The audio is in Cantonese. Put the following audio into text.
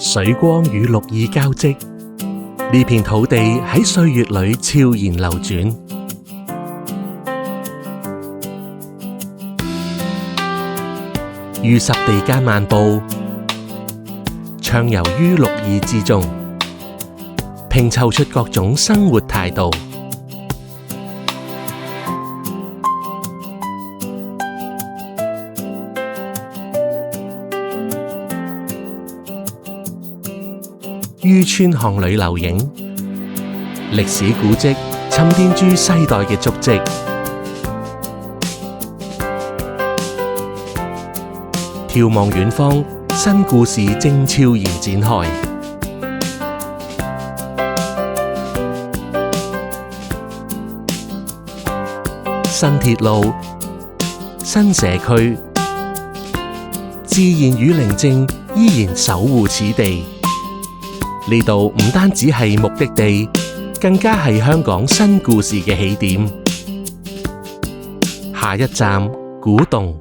水光與綠意交織，呢片土地喺歲月裏悄然流轉。於濕地間漫步，暢遊於綠意之中，拼湊出各種生活態度。於村巷裏留影，歷史古蹟沉澱住世代嘅足跡。眺望遠方，新故事正悄然展開。新鐵路、新社區，自然與寧靜依然守護此地。呢度唔單止係目的地，更加係香港新故事嘅起點。下一站，古洞。